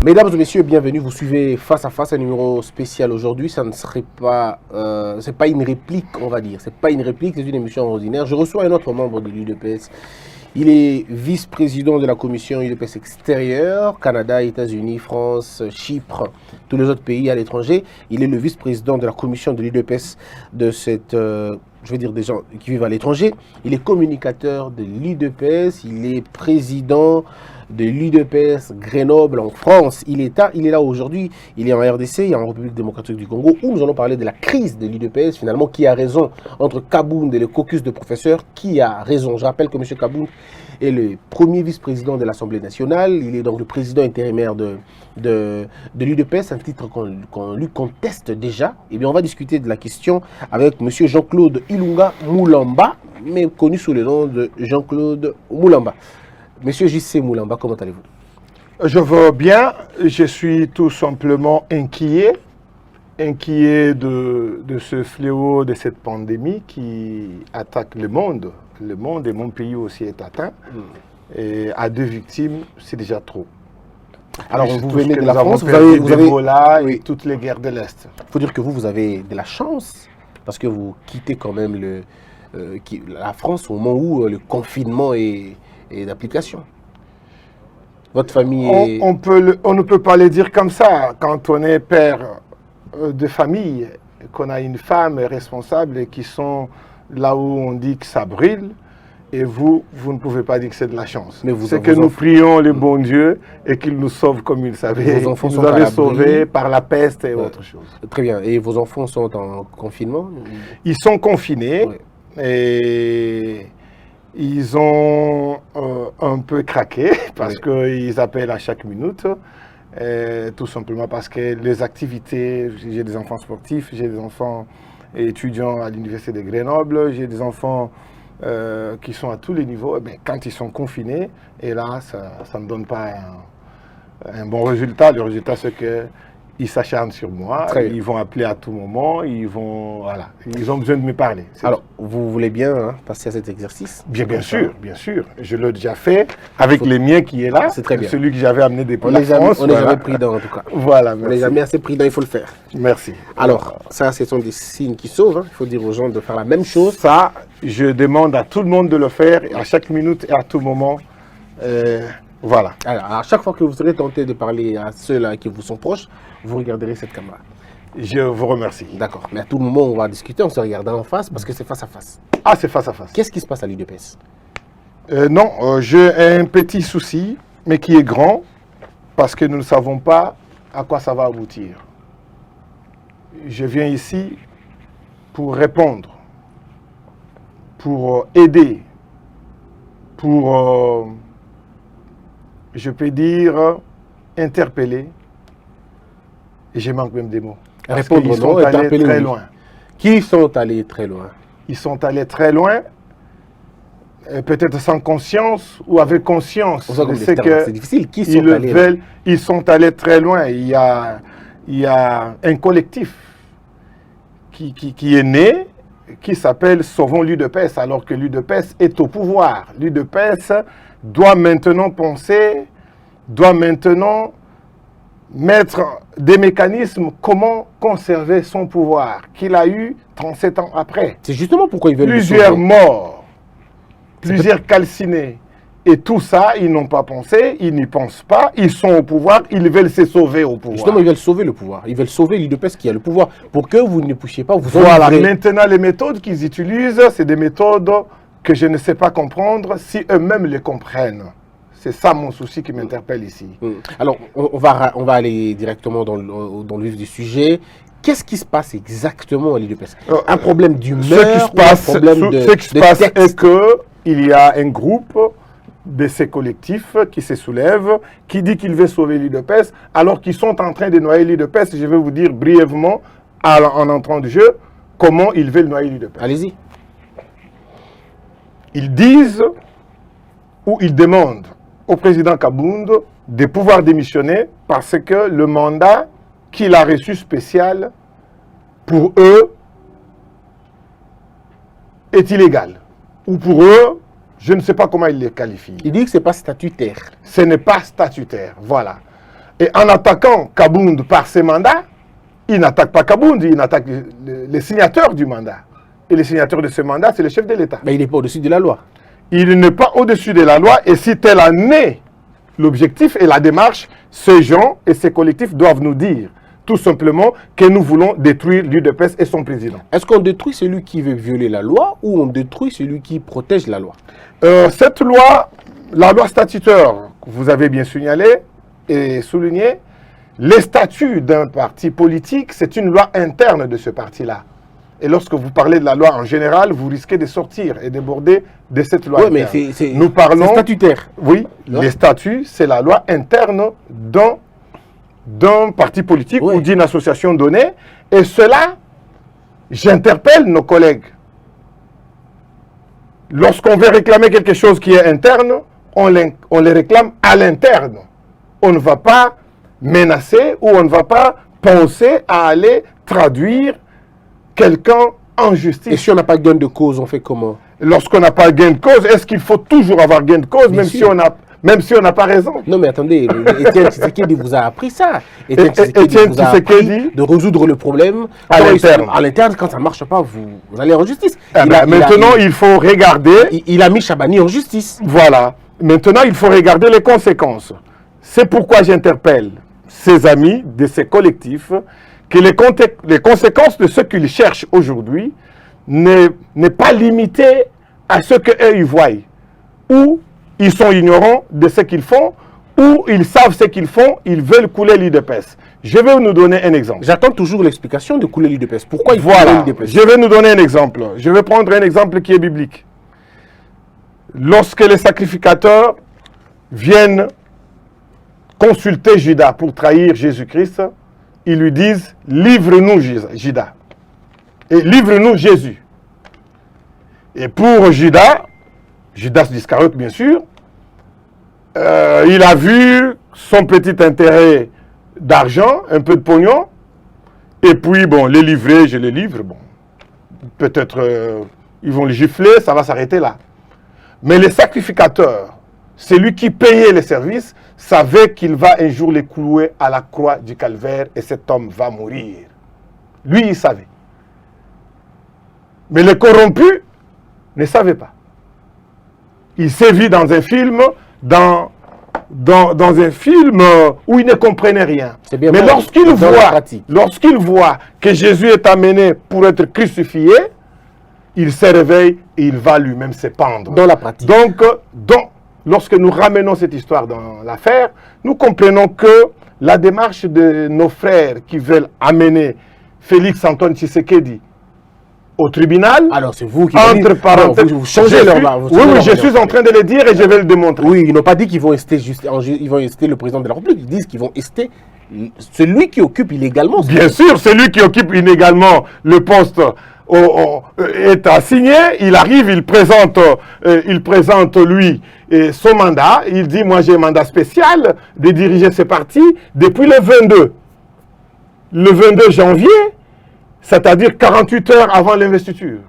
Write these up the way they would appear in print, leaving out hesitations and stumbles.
Mesdames et messieurs, bienvenue. Vous suivez Face à Face, un numéro spécial aujourd'hui. Ça ne serait pas, c'est pas une réplique, on va dire. C'est pas une réplique, c'est une émission ordinaire. Je reçois un autre membre de l'UDPS. Il est vice-président de la commission UDPS extérieure, Canada, États-Unis, France, Chypre, tous les autres pays à l'étranger. Il est le vice-président de la commission de l'UDPS de cette, je veux dire des gens qui vivent à l'étranger. Il est communicateur de l'UDPS, il est président de l'UDPS Grenoble en France. Il est là aujourd'hui, il est en RDC, en République démocratique du Congo, où nous allons parler de la crise de l'UDPS, finalement, qui a raison entre Kabound et le caucus de professeurs, qui a raison. Je rappelle que M. Kabound est le premier vice-président de l'Assemblée nationale, il est donc le président intérimaire de l'UDPS, un titre qu'on lui conteste déjà. Et bien, on va discuter de la question avec M. Jean-Claude Ilunga Moulamba, mais connu sous le nom de Jean-Claude Moulamba. Monsieur J.C. Moulamba, comment allez-vous? Je vais bien. Je suis tout simplement inquiet de ce fléau, de cette pandémie qui attaque le monde. Le monde et mon pays aussi est atteint. Et à 2 victimes, c'est déjà trop. Alors, vous venez de la France, vous avez Ebola et toutes les guerres de l'Est. Il faut dire que vous avez de la chance, parce que vous quittez quand même la France au moment où le confinement est d'application. Votre famille est... on ne peut pas le dire comme ça. Quand on est père de famille, qu'on a une femme responsable et qui sont là où on dit que ça brûle, et vous ne pouvez pas dire que c'est de la chance. C'est que nous prions le bon Dieu et qu'il nous sauve comme il savait. Vos enfants nous avait sauvés par la peste et autre chose. Très bien. Et vos enfants sont en confinement? Ils sont confinés et... Ils ont un peu craqué parce qu'ils appellent à chaque minute, tout simplement parce que les activités, j'ai des enfants sportifs, j'ai des enfants étudiants à l'université de Grenoble, j'ai des enfants qui sont à tous les niveaux, mais quand ils sont confinés, et là, ça ne donne pas un bon résultat. Le résultat, c'est que ils s'acharnent sur moi, ils vont appeler à tout moment, ils ont besoin de me parler. Alors, vous voulez bien passer à cet exercice? Bien sûr. Je l'ai déjà fait avec les miens qui est là. C'est très bien. Celui que j'avais amené depuis la France. On n'est jamais prudent en tout cas. Voilà, merci. On n'est jamais assez prudent, il faut le faire. Merci. Alors, ça, ce sont des signes qui sauvent. Il faut dire aux gens de faire la même chose. Ça, je demande à tout le monde de le faire à chaque minute et à tout moment. Voilà. Alors, à chaque fois que vous serez tenté de parler à ceux-là qui vous sont proches, vous regarderez cette caméra. Je vous remercie. D'accord. Mais à tout moment, on va discuter, on se regardera en face parce que c'est face à face. Ah, c'est face à face. Qu'est-ce qui se passe à l'UDPS? Non, j'ai un petit souci, mais qui est grand, parce que nous ne savons pas à quoi ça va aboutir. Je viens ici pour répondre, pour aider, pour... je peux dire, interpeller, et je manque même des mots. Répondre ils sont allés très loin. Qui sont allés très loin? Ils sont allés très loin, peut-être sans conscience ou avec conscience. C'est difficile. Qui sont allés loin? Ils sont allés très loin. Il y a un collectif qui est né, qui s'appelle Sauvons l'UDPS, alors que l'UDPS est au pouvoir. L'UDPS doit maintenant penser, doit maintenant mettre des mécanismes comment conserver son pouvoir qu'il a eu 37 ans après. C'est justement pourquoi ils veulent plusieurs morts, plusieurs calcinés. Et tout ça, ils n'ont pas pensé, ils n'y pensent pas, ils sont au pouvoir, ils veulent se sauver au pouvoir. Justement, ils veulent sauver le pouvoir. Ils veulent sauver l'UDPS qui a le pouvoir pour que vous ne puissiez pas vous Voilà, maintenant les méthodes qu'ils utilisent, c'est des méthodes que je ne sais pas comprendre si eux-mêmes les comprennent. C'est ça mon souci qui m'interpelle ici. Alors, on va aller directement dans le vif du sujet. Qu'est-ce qui se passe exactement à l'UDPS? Un problème d'humeur? Ce qui se passe est qu'il y a un groupe de ces collectifs qui se soulève, qui dit qu'il veut sauver l'UDPS, alors qu'ils sont en train de noyer l'UDPS. Je vais vous dire brièvement, en entrant du jeu, comment ils veulent noyer l'UDPS. Allez-y. Ils disent ou ils demandent au président Kabound de pouvoir démissionner parce que le mandat qu'il a reçu spécial, pour eux, est illégal. Ou pour eux, je ne sais pas comment ils les qualifient. Il dit que ce n'est pas statutaire. Ce n'est pas statutaire, voilà. Et en attaquant Kabound par ses mandats, il n'attaque pas Kabound, il attaque les signateurs du mandat. Et les signateurs de ce mandat, c'est le chef de l'État. Mais il n'est pas au-dessus de la loi. Il n'est pas au-dessus de la loi, et si tel en est l'objectif et la démarche, ces gens et ces collectifs doivent nous dire tout simplement que nous voulons détruire l'UDPS et son président. Est-ce qu'on détruit celui qui veut violer la loi ou on détruit celui qui protège la loi? Cette loi, la loi statutaire, vous avez bien signalé et souligné, les statuts d'un parti politique, c'est une loi interne de ce parti-là. Et lorsque vous parlez de la loi en général, vous risquez de sortir et déborder de cette loi interne. Mais nous parlons statutaire. Oui, les statuts, c'est la loi interne d'un parti politique ou d'une association donnée. Et cela, j'interpelle nos collègues. Lorsqu'on veut réclamer quelque chose qui est interne, on les réclame à l'interne. On ne va pas menacer ou on ne va pas penser à aller traduire quelqu'un en justice. Et si on n'a pas gain de cause, on fait comment? Lorsqu'on n'a pas gain de cause, est-ce qu'il faut toujours avoir gain de cause, même si on n'a pas raison? Non, mais attendez, Étienne Tshisekedi vous a appris ça. Étienne Tshisekedi vous a appris de résoudre le problème à l'interne. À l'interne, quand ça ne marche pas, vous allez en justice. Maintenant, il faut regarder... Il a mis Chabani en justice. Voilà. Maintenant, il faut regarder les conséquences. C'est pourquoi j'interpelle ces amis de ces collectifs que les conséquences de ce qu'ils cherchent aujourd'hui n'est pas limitée à ce qu'eux ils voient. Ou ils sont ignorants de ce qu'ils font, ou ils savent ce qu'ils font, ils veulent couler l'UDPS. Je vais nous donner un exemple. J'attends toujours l'explication de couler l'UDPS. Pourquoi il faut couler l'UDPS? Je vais nous donner un exemple. Je vais prendre un exemple qui est biblique. Lorsque les sacrificateurs viennent consulter Judas pour trahir Jésus-Christ, ils lui disent « Livre-nous, Judas. Et livre-nous Jésus. » Et pour Judas Iscariote, bien sûr, il a vu son petit intérêt d'argent, un peu de pognon, et puis, bon, les livrer, je les livre, bon, peut-être ils vont les gifler, ça va s'arrêter là. Mais les sacrificateurs, celui qui payait les services, savait qu'il va un jour les clouer à la croix du calvaire et cet homme va mourir. Lui, il savait. Mais les corrompus ne savaient pas. Il s'est vu dans un film, dans un film où il ne comprenait rien. Mais lorsqu'il voit que Jésus est amené pour être crucifié, il se réveille et il va lui-même se pendre. Dans la pratique. Donc, lorsque nous ramenons cette histoire dans l'affaire, nous comprenons que la démarche de nos frères qui veulent amener Félix Antoine Tshisekedi au tribunal, alors c'est vous qui entre parenthèses, vous changez leur oui, je suis en train de le dire et je vais le démontrer. Oui, ils n'ont pas dit qu'ils vont ester le président de la République, ils disent qu'ils vont ester celui qui occupe illégalement. Bien sûr, celui qui occupe illégalement le poste est assigné, il arrive, il présente lui son mandat, il dit moi j'ai un mandat spécial de diriger ce parti depuis le 22 janvier, c'est-à-dire 48 heures avant l'investiture.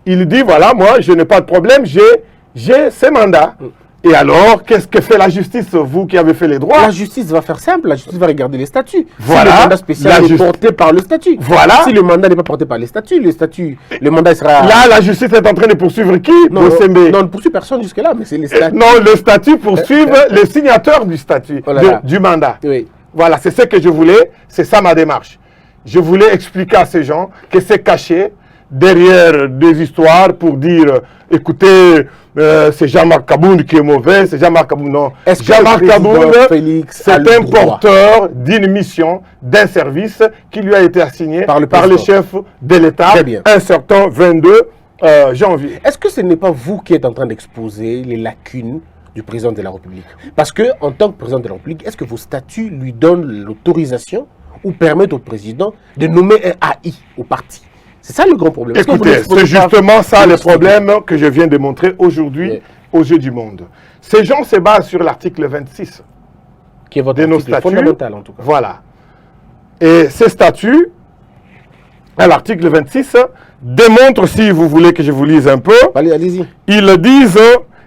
Il dit voilà, moi je n'ai pas de problème, j'ai ce mandat. Et alors, qu'est-ce que fait la justice, vous qui avez fait les droits? La justice va faire simple, la justice va regarder les statuts. Voilà. Si le mandat spécial est porté par le statut. Voilà. Si le mandat n'est pas porté par les statuts, le mandat sera... Là, la justice est en train de poursuivre qui? Non, on ne poursuit personne jusque-là, mais c'est les statuts. Non, le statut poursuit les signateurs du statut, du mandat. Oui. Voilà, c'est ce que je voulais, c'est ça ma démarche. Je voulais expliquer à ces gens que c'est caché derrière des histoires pour dire, écoutez, c'est Jean-Marc Kabound qui est mauvais, c'est Jean-Marc Kabound, non. Jean-Marc Kabound, c'est un porteur d'une mission, d'un service qui lui a été assigné par le chef de l'État, un certain 22 janvier. Est-ce que ce n'est pas vous qui êtes en train d'exposer les lacunes du président de la République? Parce que, en tant que président de la République, est-ce que vos statuts lui donnent l'autorisation ou permettent au président de nommer un AI au parti? C'est ça le grand problème. Écoutez, c'est justement ça le problème que je viens de montrer aujourd'hui aux yeux du monde. Ces gens se basent sur l'article 26 qui est votre article fondamental en tout cas. Voilà. Et ces statuts, à l'article 26, démontrent, si vous voulez que je vous lise un peu, allez-y. Ils disent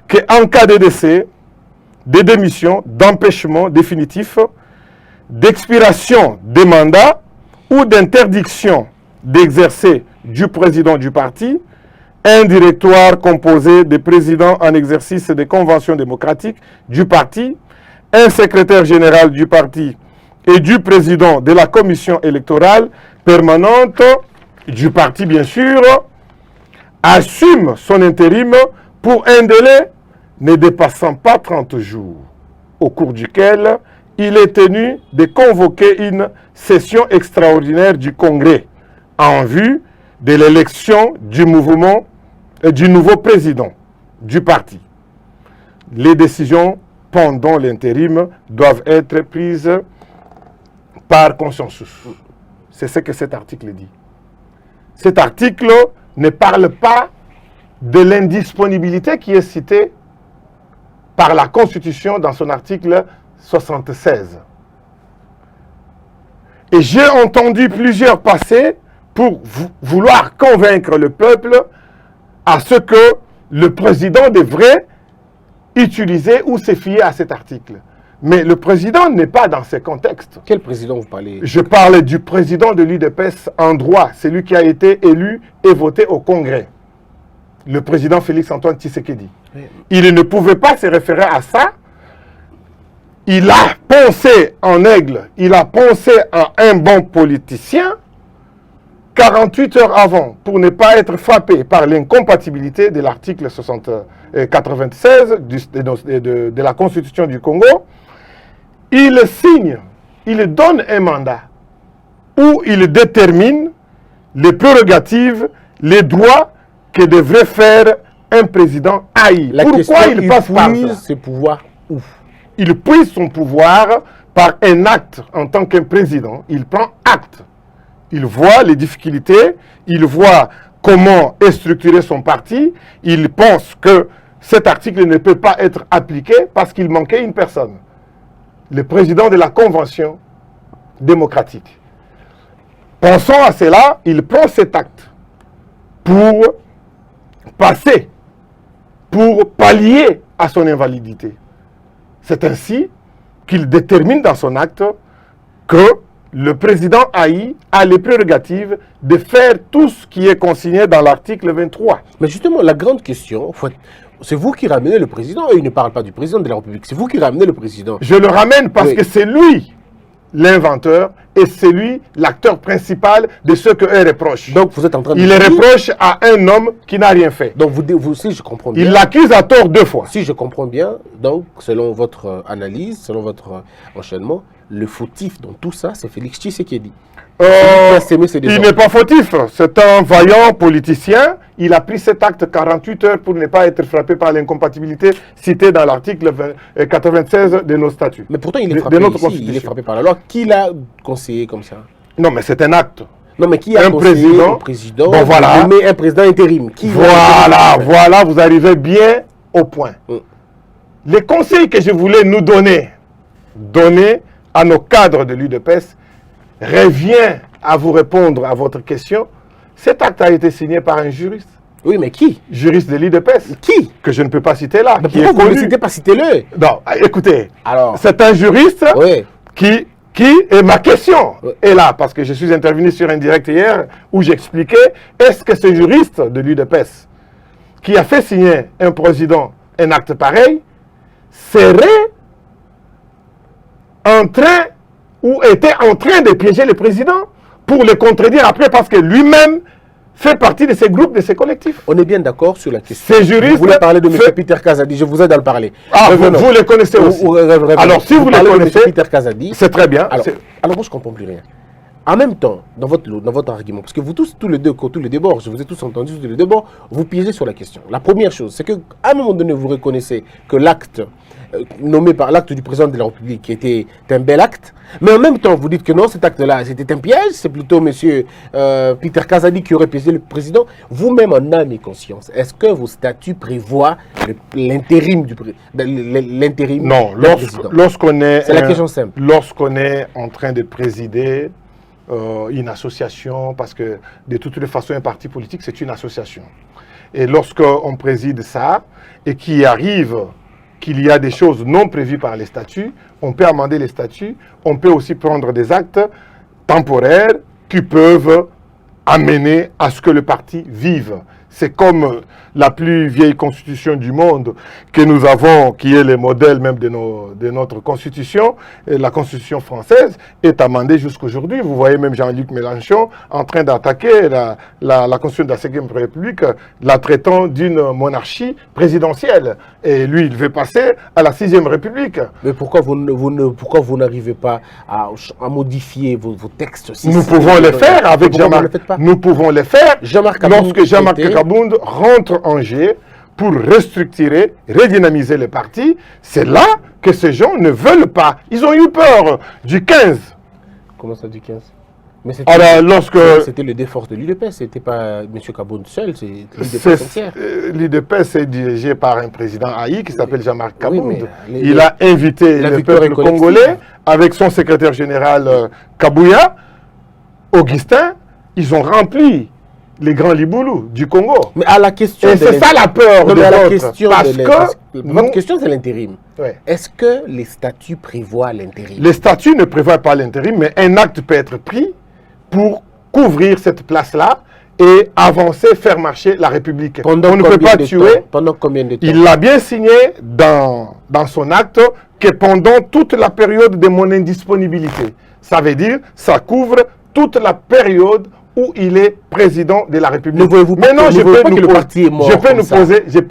qu'en cas de décès, de démission, d'empêchement définitif, d'expiration des mandats ou d'interdiction d'exercer du président du parti, un directoire composé des présidents en exercice des conventions démocratiques du parti, un secrétaire général du parti et du président de la commission électorale permanente du parti, bien sûr, assume son intérim pour un délai ne dépassant pas 30 jours, au cours duquel il est tenu de convoquer une session extraordinaire du Congrès en vue de l'élection du mouvement et du nouveau président du parti. Les décisions pendant l'intérim doivent être prises par consensus. C'est ce que cet article dit. Cet article ne parle pas de l'indisponibilité qui est citée par la Constitution dans son article 76. Et j'ai entendu plusieurs passer pour vouloir convaincre le peuple à ce que le président devrait utiliser ou se fier à cet article. Mais le président n'est pas dans ce contexte. Quel président vous parlez? Je parle du président de l'UDPS en droit, celui qui a été élu et voté au Congrès. Le président Félix-Antoine Tshisekedi. Oui. Il ne pouvait pas se référer à ça. Il a pensé en aigle, il a pensé en un bon politicien 48 heures avant pour ne pas être frappé par l'incompatibilité de l'article 96 de la Constitution du Congo. Il signe, il donne un mandat où il détermine les prérogatives, les droits que devrait faire un président haï. Pourquoi il passe par ses pouvoirs où? Il puise son pouvoir par un acte en tant qu'un président. Il prend acte. Il voit les difficultés, il voit comment est structuré son parti. Il pense que cet article ne peut pas être appliqué parce qu'il manquait une personne. Le président de la Convention démocratique. Pensant à cela, il prend cet acte pour passer, pour pallier à son invalidité. C'est ainsi qu'il détermine dans son acte que le président haï a les prérogatives de faire tout ce qui est consigné dans l'article 23. Mais justement, la grande question, c'est vous qui ramenez le président, et il ne parle pas du président de la République, c'est vous qui ramenez le président. Je le ramène parce que c'est lui l'inventeur et c'est lui l'acteur principal de ce qu'eux reprochent. Donc vous êtes en train de Il reproche à un homme qui n'a rien fait. Donc vous si je comprends bien. Il l'accuse à tort 2 fois. Si je comprends bien, donc selon votre analyse, selon votre enchaînement, le fautif dans tout ça, c'est Félix Tshisekedi. Il n'est pas fautif. C'est un vaillant politicien. Il a pris cet acte 48 heures pour ne pas être frappé par l'incompatibilité citée dans l'article 96 de nos statuts. Mais pourtant, il est frappé ici, il est frappé par la loi. Qui l'a conseillé comme ça? Non, mais c'est un acte. Non, mais qui a conseillé au président bon, voilà. nommer un président intérim? Voilà, vous arrivez bien au point. Les conseils que je voulais nous donner à nos cadres de l'UDPS, revient à vous répondre à votre question. Cet acte a été signé par un juriste. Oui, mais qui? Juriste de l'UDPS. Qui? Que je ne peux pas citer là. Mais pourquoi vous ne le citez pas? Citez-le. Non, écoutez. C'est un juriste qui et ma question est là, parce que je suis intervenu sur un direct hier où j'expliquais, est-ce que ce juriste de l'UDPS qui a fait signer un président un acte pareil serait en train ou était en train de piéger le président pour le contredire après parce que lui-même fait partie de ces groupes, de ces collectifs. On est bien d'accord sur la question. Ces juristes... Vous voulez parler de M. Peter Kazadi, je vous aide à le parler. Ah, vous le connaissez aussi. Alors, si vous le connaissez, Peter Kazadi, c'est très bien. Alors moi, je ne comprends plus rien. En même temps, dans votre argument, parce que vous tous les deux, tous les deux bords, je vous ai tous entendus tous les deux bords, vous piégez sur la question. La première chose, c'est qu'à un moment donné, vous reconnaissez que l'acte nommé par l'acte du président de la République était un bel acte, mais en même temps, vous dites que non, cet acte-là, c'était un piège, c'est plutôt M. Peter Kazadi qui aurait piégé le président. Vous-même, en âme et conscience, est-ce que vos statuts prévoient l'intérim du président? Non, lorsqu'on est... C'est la question simple. Lorsqu'on est en train de présider une association, parce que de toutes les façons, un parti politique, c'est une association. Et lorsqu'on préside ça, et qu'il arrive qu'il y a des choses non prévues par les statuts, on peut amender les statuts, on peut aussi prendre des actes temporaires qui peuvent amener à ce que le parti vive. C'est comme la plus vieille constitution du monde que nous avons, qui est le modèle même de notre constitution, et la constitution française, est amendée jusqu'aujourd'hui. Vous voyez même Jean-Luc Mélenchon en train d'attaquer la constitution de la 5e République, la traitant d'une monarchie présidentielle. Et lui, il veut passer à la 6e République. Mais pourquoi vous n'arrivez pas à modifier vos textes? Nous pouvons le faire avec Jean-Marc. Nous pouvons le faire lorsque Jean-Marc Kabound rentre en jeu pour restructurer, redynamiser le parti. C'est là que ces gens ne veulent pas. Ils ont eu peur du 15. Comment ça, du 15? Mais c'était le défense de l'UDPS, c'était pas M. Kabound seul, c'est l'UDPS entière. L'UDPS est dirigé par un président haï qui s'appelle Jean-Marc Kabound. Oui, il a invité le peuple congolais avec son secrétaire général Kabouya, Augustin. Ils ont rempli les grands Liboulou du Congo. Mais à la question... Et c'est ça la peur de votre question, c'est l'intérim. Ouais. Est-ce que les statuts prévoient l'intérim? Les statuts ne prévoient pas l'intérim, mais un acte peut être pris pour couvrir cette place-là et avancer, faire marcher la République. On ne peut pas tuer. Pendant combien de temps? Il l'a bien signé dans son acte que pendant toute la période de mon indisponibilité. Ça veut dire, ça couvre toute la période où il est président de la République. Mais non, je peux nous poser...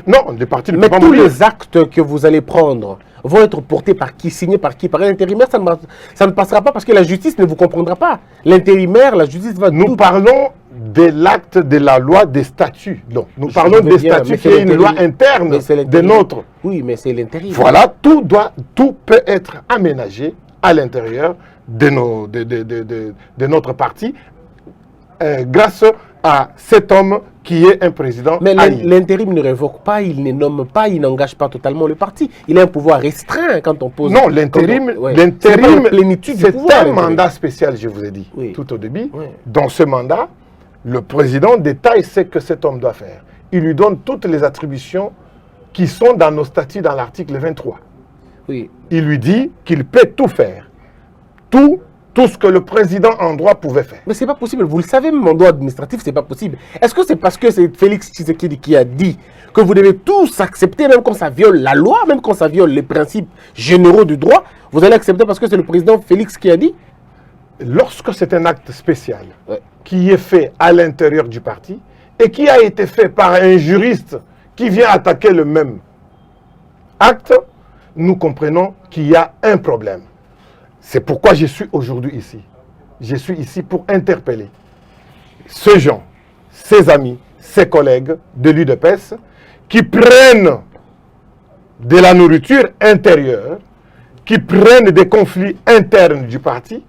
Non, le parti ne peut mais pas tous mourir. les actes que vous allez prendre vont être portés par qui? Signés par qui? Par l'intérimaire, ça ne passera pas parce que la justice ne vous comprendra pas. L'intérimaire, la justice va... Nous parlons de l'acte de la loi des statuts. Non, nous parlons des statuts qui est une loi interne de notre... Oui, mais c'est l'intérim. Voilà, tout peut être aménagé à l'intérieur de notre parti grâce à cet homme qui est un président. Mais l'intérim ne révoque pas, il ne nomme pas, il n'engage pas totalement le parti. Il a un pouvoir restreint quand on pose... Non, l'intérim, c'est un mandat spécial, je vous ai dit tout au début. Oui. Dans ce mandat, le président détaille ce que cet homme doit faire. Il lui donne toutes les attributions qui sont dans nos statuts dans l'article 23. Oui. Il lui dit qu'il peut tout faire. Tout ce que le président en droit pouvait faire. Mais ce n'est pas possible. Vous le savez, même en droit administratif, ce n'est pas possible. Est-ce que c'est parce que c'est Félix Tshisekedi qui a dit que vous devez tous accepter, même quand ça viole la loi, même quand ça viole les principes généraux du droit, vous allez accepter parce que c'est le président Félix qui a dit? Lorsque c'est un acte spécial qui est fait à l'intérieur du parti et qui a été fait par un juriste qui vient attaquer le même acte, nous comprenons qu'il y a un problème. C'est pourquoi je suis aujourd'hui ici. Je suis ici pour interpeller ces gens, ses amis, ses collègues de l'UDPS qui prennent de la nourriture intérieure, qui prennent des conflits internes du parti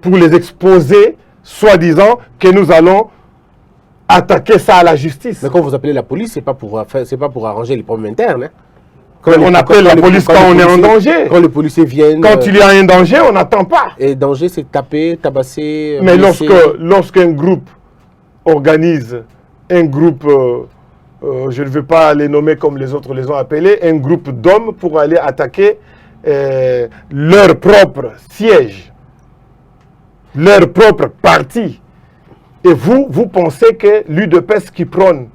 pour les exposer, soi-disant que nous allons attaquer ça à la justice. Mais quand vous appelez la police, ce n'est pas pour arranger les problèmes internes. Hein. On appelle la police quand on est en danger. Quand les policiers viennent... Quand il y a un danger, on n'attend pas. Et danger, c'est taper, tabasser... Mais lorsqu'un groupe organise, un groupe, je ne veux pas les nommer comme les autres les ont appelés, un groupe d'hommes pour aller attaquer leur propre siège, leur propre parti. Et vous pensez que l'UDPS qui prône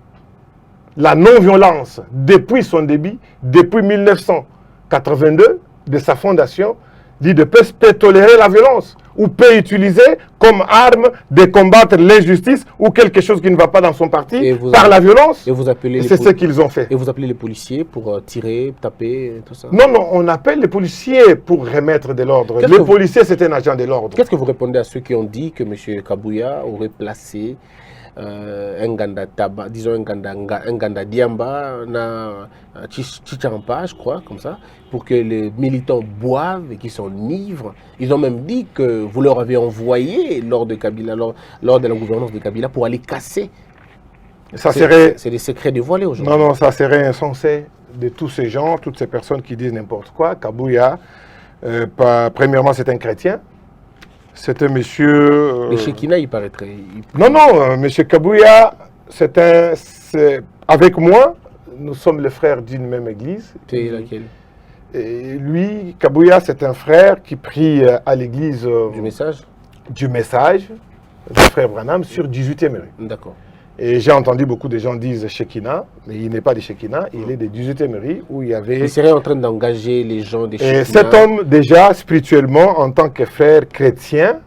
la non-violence, depuis son début, depuis 1982, de sa fondation, l'UDPS peut tolérer la violence ou peut utiliser comme arme de combattre l'injustice ou quelque chose qui ne va pas dans son parti par la violence. Et c'est ce qu'ils ont fait. Et vous appelez les policiers pour tirer, taper, tout ça? Non, on appelle les policiers pour remettre de l'ordre. Les policiers, c'est un agent de l'ordre. Qu'est-ce que vous répondez à ceux qui ont dit que M. Kabouya aurait placé un Ganda Taba, disons un Ganda Diamba, Chichampa, je crois, comme ça, pour que les militants boivent et qu'ils s'enivrent. Ils ont même dit que vous leur avez envoyé lors de Kabila, lors de la gouvernance de Kabila, pour aller casser. C'est des secrets dévoilés aujourd'hui. Non, ça serait insensé de tous ces gens, toutes ces personnes qui disent n'importe quoi. Kabouya, premièrement, c'est un chrétien. C'est un monsieur... Le Shekina, il paraîtrait... Non, monsieur Kabouya, avec moi, nous sommes les frères d'une même église. C'est laquelle? Et lui, Kabouya, c'est un frère qui prie à l'église du message du frère Branham sur 18e rue. D'accord. Et j'ai entendu beaucoup de gens disent Shekinah, mais il n'est pas de Shekinah, il est de 18e rue où il y avait... Il serait en train d'engager les gens des Shekinah. Et cet homme, déjà, spirituellement, en tant que frère chrétien,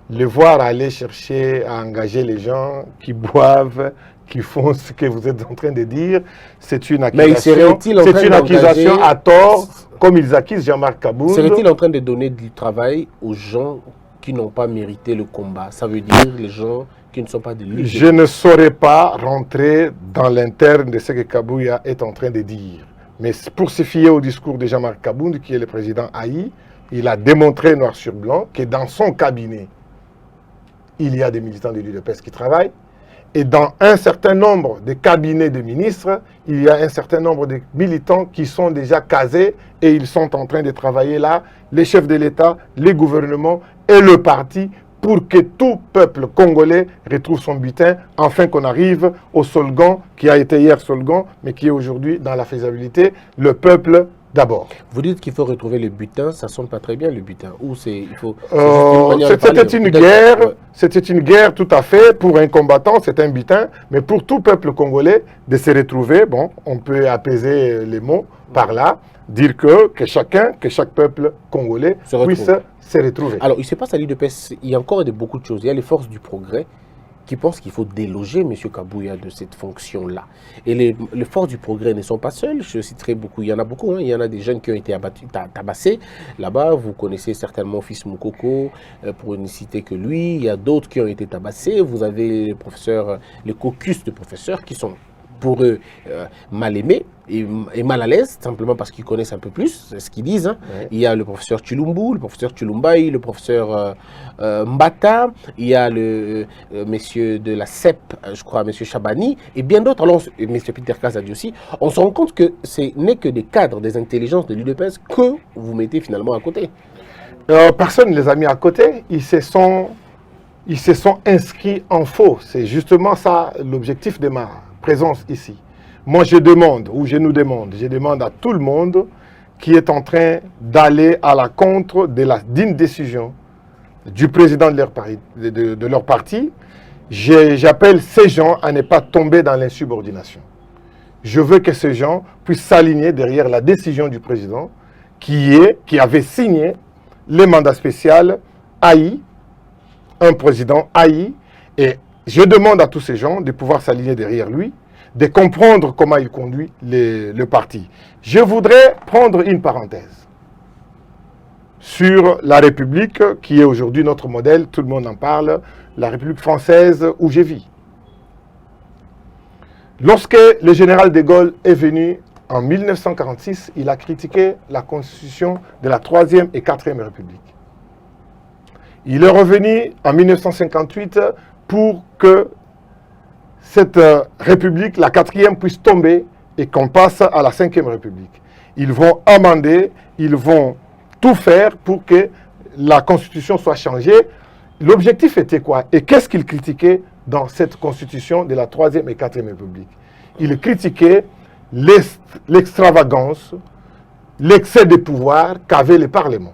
le voir aller chercher à engager les gens qui boivent, qui font ce que vous êtes en train de dire, c'est une accusation, à tort, comme ils accusent Jean-Marc Kabound. Serait-il en train de donner du travail aux gens qui n'ont pas mérité le combat? Ça veut dire les gens qui ne sont pas de lui. Je ne saurais pas rentrer dans l'interne de ce que Kabouya est en train de dire. Mais pour se fier au discours de Jean-Marc Kabound, qui est le président AI, il a démontré noir sur blanc que dans son cabinet, il y a des militants de l'UDPS qui travaillent. Et dans un certain nombre de cabinets de ministres, il y a un certain nombre de militants qui sont déjà casés et ils sont en train de travailler là, les chefs de l'État, les gouvernements et le parti, pour que tout peuple congolais retrouve son butin, afin qu'on arrive au slogan qui a été hier slogan, mais qui est aujourd'hui dans la faisabilité, le peuple d'abord. Vous dites qu'il faut retrouver le butin, ça ne sonne pas très bien le butin. Ou c'est il faut. C'était une guerre tout à fait pour un combattant, c'est un butin, mais pour tout peuple congolais de se retrouver, bon, on peut apaiser les mots par là, dire que chaque peuple congolais puisse se retrouver. Alors, il se passe à l'UDPS, il y a encore beaucoup de choses. Il y a les forces du progrès qui pensent qu'il faut déloger M. Kabouya de cette fonction-là. Et les forces du progrès ne sont pas seules, je citerai beaucoup, il y en a beaucoup, hein. Il y en a des jeunes qui ont été tabassés là-bas, vous connaissez certainement Fils Moukoko, pour ne citer que lui, il y a d'autres qui ont été tabassés, vous avez les professeurs, les caucus de professeurs qui sont pour eux mal aimés et mal à l'aise, simplement parce qu'ils connaissent un peu plus, c'est ce qu'ils disent. Hein. Ouais. Il y a le professeur Chilumbu, le professeur Chilumbaï, le professeur Mbata, il y a le monsieur de la CEP, je crois, monsieur Chabani, et bien d'autres. Alors, monsieur Peter Kazadi aussi, on se rend compte que ce n'est que des cadres, des intelligences de l'UDPS que vous mettez finalement à côté. Personne ne les a mis à côté, ils se sont inscrits en faux. C'est justement ça l'objectif de ma présence ici. Moi, je demande à tout le monde qui est en train d'aller à la contre de la digne décision du président de leur parti. J'appelle ces gens à ne pas tomber dans l'insubordination. Je veux que ces gens puissent s'aligner derrière la décision du président qui avait signé le mandat spécial AI, un président AI, et je demande à tous ces gens de pouvoir s'aligner derrière lui, de comprendre comment il conduit le parti. Je voudrais prendre une parenthèse sur la République qui est aujourd'hui notre modèle, tout le monde en parle, la République française où je vis. Lorsque le général de Gaulle est venu en 1946, il a critiqué la constitution de la 3e et 4e République. Il est revenu en 1958 pour que cette République, la 4e, puisse tomber et qu'on passe à la 5e République. Ils vont amender, ils vont tout faire pour que la Constitution soit changée. L'objectif était quoi? Et qu'est-ce qu'ils critiquaient dans cette Constitution de la 3e et 4e République? Ils critiquaient l'extravagance, l'excès de pouvoir qu'avait le Parlement.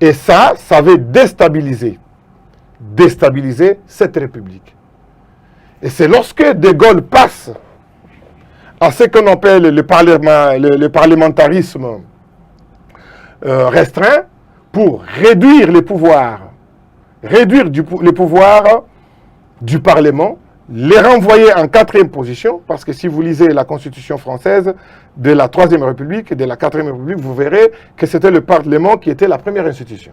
Et ça avait déstabilisé cette République. Et c'est lorsque De Gaulle passe à ce qu'on appelle le parlementarisme restreint pour réduire les pouvoirs du Parlement, les renvoyer en 4e position, parce que si vous lisez la Constitution française de la 3e République et de la 4e République, vous verrez que c'était le Parlement qui était la première institution.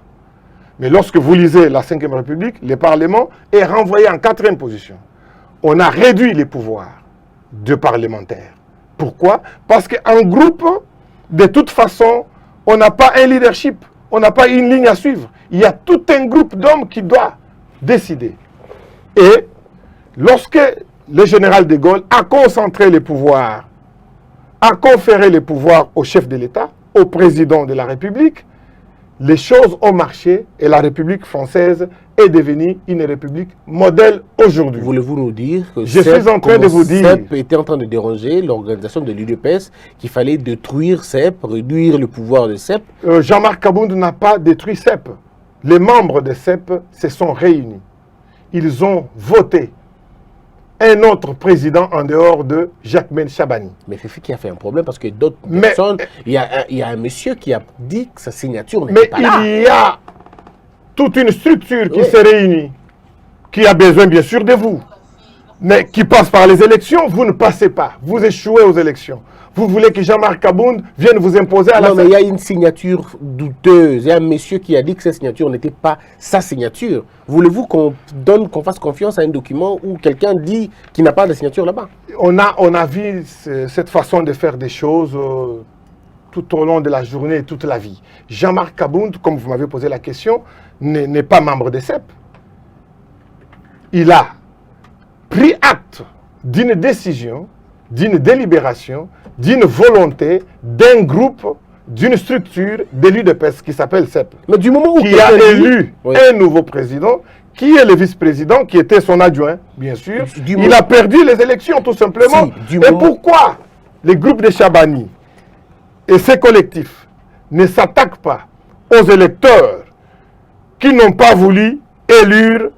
Mais lorsque vous lisez la 5e République, le Parlement est renvoyé en 4e position. On a réduit les pouvoirs de parlementaires. Pourquoi? Parce qu'en groupe, de toute façon, on n'a pas un leadership, on n'a pas une ligne à suivre. Il y a tout un groupe d'hommes qui doit décider. Et lorsque le général de Gaulle a concentré les pouvoirs, a conféré les pouvoirs au chef de l'État, au président de la République, les choses ont marché et la République française est devenue une république modèle aujourd'hui. Voulez-vous nous dire que je suis en train de vous dire CEP était en train de déranger l'organisation de l'UDPS, qu'il fallait détruire CEP, réduire le pouvoir de CEP? Jean-Marc Kabound n'a pas détruit CEP. Les membres de CEP se sont réunis. Ils ont voté un autre président en dehors de Jacques-Ben Chabani. Mais c'est ce qui a fait un problème parce que d'autres personnes, il y a un monsieur qui a dit que sa signature n'était pas là. Mais il y a toute une structure qui se réunit, qui a besoin bien sûr de vous, mais qui passe par les élections. Vous ne passez pas, vous échouez aux élections. Vous voulez que Jean-Marc Kabound vienne vous imposer à la... Non, mais il y a une signature douteuse. Il y a un monsieur qui a dit que cette signature n'était pas sa signature. Voulez-vous qu'on fasse confiance à un document où quelqu'un dit qu'il n'a pas de signature là-bas? On a vu cette façon de faire des choses tout au long de la journée et toute la vie. Jean-Marc Kabound, comme vous m'avez posé la question, n'est pas membre de CEP. Il a pris acte d'une décision, d'une délibération, d'une volonté, d'un groupe, d'une structure de l'UDPS qui s'appelle CEP. Mais du moment où qui a élu un nouveau président, qui est le vice-président, qui était son adjoint, bien sûr, il a perdu les élections tout simplement. Et pourquoi les groupes de Chabani et ses collectifs ne s'attaquent pas aux électeurs qui n'ont pas voulu élire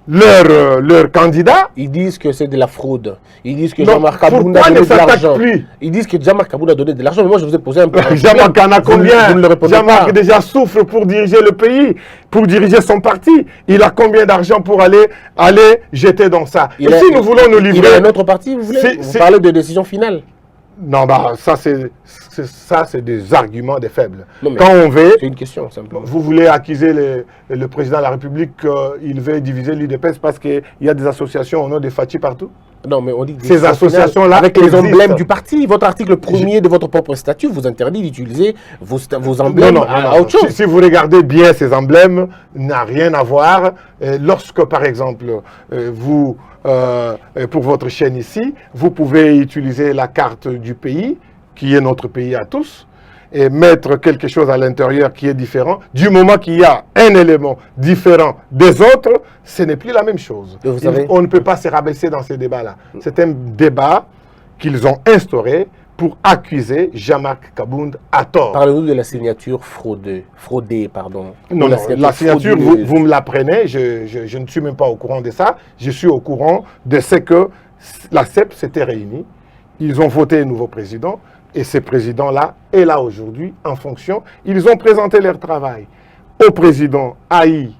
leur candidat? Ils disent que c'est de la fraude. Ils disent que Jean-Marc Kabound a donné de l'argent. Ils disent que Jean-Marc Kabound a donné de l'argent. Mais moi, je vous ai posé un peu. Jean-Marc en a combien? Jean-Marc déjà souffre pour diriger le pays, pour diriger son parti. Il a combien d'argent pour aller jeter dans ça? Et si nous voulons nous livrer... Il a un autre parti, vous voulez? Vous parlez de décision finale. Non, bah, ça, c'est des arguments des faibles. Non, quand on veut... C'est une question, simplement. Vous voulez accuser le président de la République qu'il veut diviser l'UDPS parce qu'il y a des associations au nom des Fatih partout? Non, mais on dit que ces associations-là avec les emblèmes du parti. Votre article 1er de votre propre statut vous interdit d'utiliser vos emblèmes à autre chose. Si vous regardez bien, ces emblèmes n'a rien à voir. Lorsque, par exemple, vous... pour votre chaîne ici, vous pouvez utiliser la carte du pays, qui est notre pays à tous, et mettre quelque chose à l'intérieur qui est différent. Du moment qu'il y a un élément différent des autres, ce n'est plus la même chose. On ne peut pas se rabaisser dans ces débats-là. C'est un débat qu'ils ont instauré pour accuser Jean-Marc Kabound à tort. Parlez-nous de la signature fraudée, pardon. Non, la signature, vous me la prenez, je ne suis même pas au courant de ça. Je suis au courant de ce que la CEP s'était réunie. Ils ont voté un nouveau président et ce président-là est là aujourd'hui en fonction. Ils ont présenté leur travail au président Haï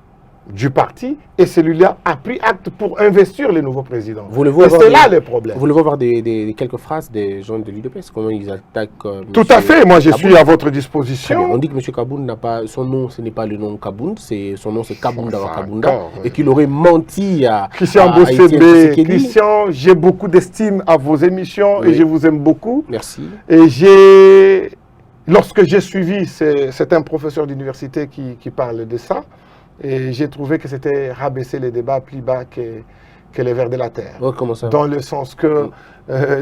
du parti et celui-là a pris acte pour investir le nouveau président. Et c'est là le problème. Voulez-vous avoir quelques phrases des gens de l'UDPS? Comment ils attaquent Tout à fait, moi je suis à votre disposition. On dit que M. Kabound n'a pas, son nom ce n'est pas le nom Kabound, son nom c'est Kabound Kabunda et qu'il aurait menti à Christian Bossembe. Christian, j'ai beaucoup d'estime à vos émissions et je vous aime beaucoup. Merci. Et lorsque j'ai suivi, c'est un professeur d'université qui parle de ça. Et j'ai trouvé que c'était rabaisser les débats plus bas que les vers de la terre. Oh, comment ça? Dans le sens que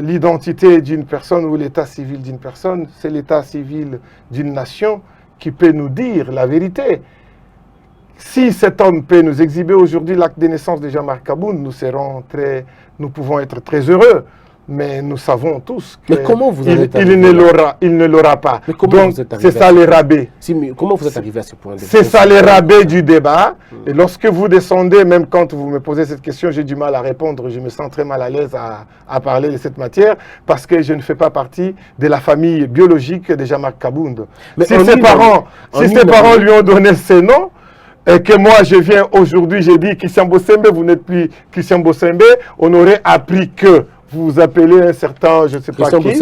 l'identité d'une personne ou l'état civil d'une personne, c'est l'état civil d'une nation qui peut nous dire la vérité. Si cet homme peut nous exhiber aujourd'hui l'acte de naissance de Jean-Marc Kabound, nous pouvons être très heureux. Mais nous savons tous qu'il ne l'aura pas. Donc, c'est ça les rabais. Comment vous êtes arrivé à ce point? C'est ça les rabais du débat. Et lorsque vous descendez, même quand vous me posez cette question, j'ai du mal à répondre. Je me sens très mal à l'aise à parler de cette matière parce que je ne fais pas partie de la famille biologique de Jean-Marc Kabound. Si ses parents lui ont donné ce nom, et que moi je viens aujourd'hui, j'ai dit Christian Bossembe, vous n'êtes plus Christian Bossembe, on aurait appris que vous vous appelez un certain, je ne sais pas qui,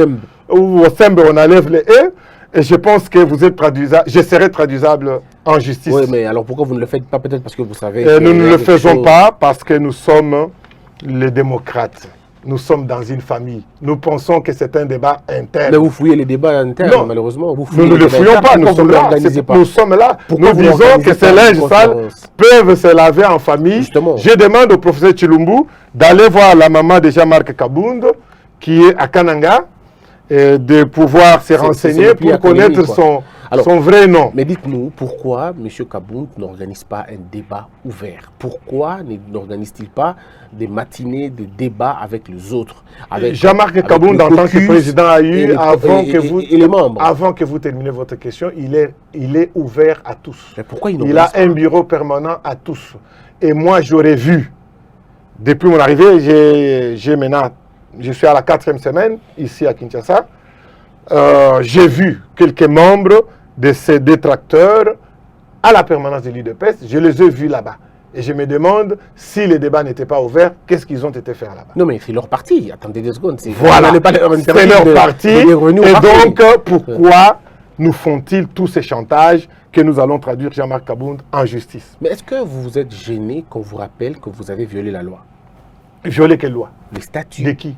ou Bossembe, on enlève les E, et je pense que vous êtes traduisable, je serai traduisable en justice. Oui, mais alors pourquoi vous ne le faites pas? Peut-être parce que vous savez... nous ne le faisons pas parce que nous sommes les démocrates. Nous sommes dans une famille. Nous pensons que c'est un débat interne. Mais vous fouillez les débats internes, non, malheureusement. Nous ne le fouillons pas, nous sommes là. Nous sommes là. Nous disons que ces linges sales peuvent se laver en famille. Justement. Je demande au professeur Chilumbu d'aller voir la maman de Jean-Marc Kabound, qui est à Kananga, et de pouvoir se renseigner pour connaître Son vrai nom. Mais dites-nous, pourquoi M. Kabound n'organise pas un débat ouvert? Pourquoi n'organise-t-il pas des matinées de débat avec les autres? Jean-Marc Kabound, en tant que président, a eu, avant que vous terminez votre question, il est ouvert à tous. Mais pourquoi il a un bureau permanent à tous. Et moi, j'aurais vu, depuis mon arrivée, je suis à la 4e semaine, ici à Kinshasa, j'ai vu quelques membres de ces détracteurs à la permanence de l'UDPS, je les ai vus là-bas. Et je me demande, si les débats n'étaient pas ouverts, qu'est-ce qu'ils ont été faire là-bas? Non, mais c'est leur parti. Attendez 2 secondes. Voilà, c'est leur parti. Et donc, pourquoi nous font-ils tous ces chantages que nous allons traduire Jean-Marc Kabound en justice? Mais est-ce que vous vous êtes gêné qu'on vous rappelle que vous avez violé la loi? Violé quelle loi? Les statuts. De qui?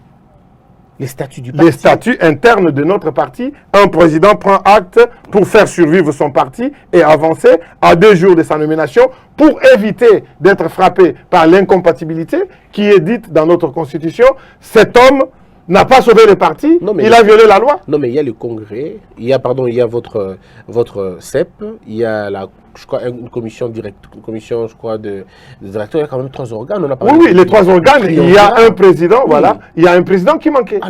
Les statuts du parti. Les statuts internes de notre parti. Un président prend acte pour faire survivre son parti et avancer à 2 jours de sa nomination pour éviter d'être frappé par l'incompatibilité qui est dite dans notre constitution. Cet homme n'a pas sauvé le parti, il a violé la loi. Non, mais il y a le Congrès, il y a votre CEP, il y a je crois, une commission je crois, de directeurs, il y a quand même 3 organes. On a oui, les 3 organes, il y a un président, voilà, il y a un président qui manquait.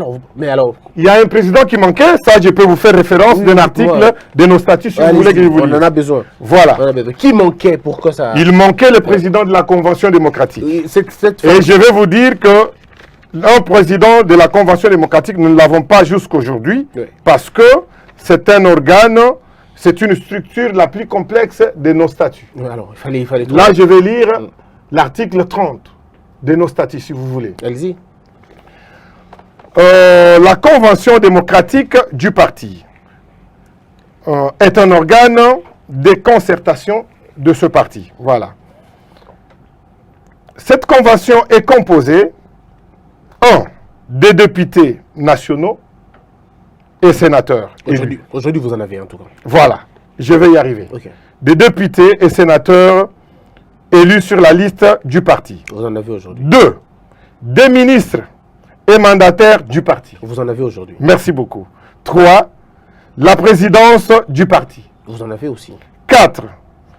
Il y a un président qui manquait, ça je peux vous faire référence d'un article de nos statuts si vous voulez que je vous dise. On en a besoin. Voilà. Qui manquait pour que ça... Il manquait le président de la Convention démocratique. Et je vais vous dire que un président de la Convention démocratique, nous ne l'avons pas jusqu'aujourd'hui, parce que c'est un organe, c'est une structure la plus complexe de nos statuts. Alors, il fallait là, je vais lire l'article 30 de nos statuts, si vous voulez. Allez-y. La Convention démocratique du parti est un organe de concertation de ce parti. Voilà. Cette convention est composée des députés nationaux et sénateurs. Aujourd'hui, vous en avez en tout cas. Voilà, je vais y arriver. Okay. Des députés et sénateurs élus sur la liste du parti. Vous en avez aujourd'hui. 2. Des ministres et mandataires du parti. Vous en avez aujourd'hui. Merci beaucoup. 3. La présidence du parti. Vous en avez aussi. 4.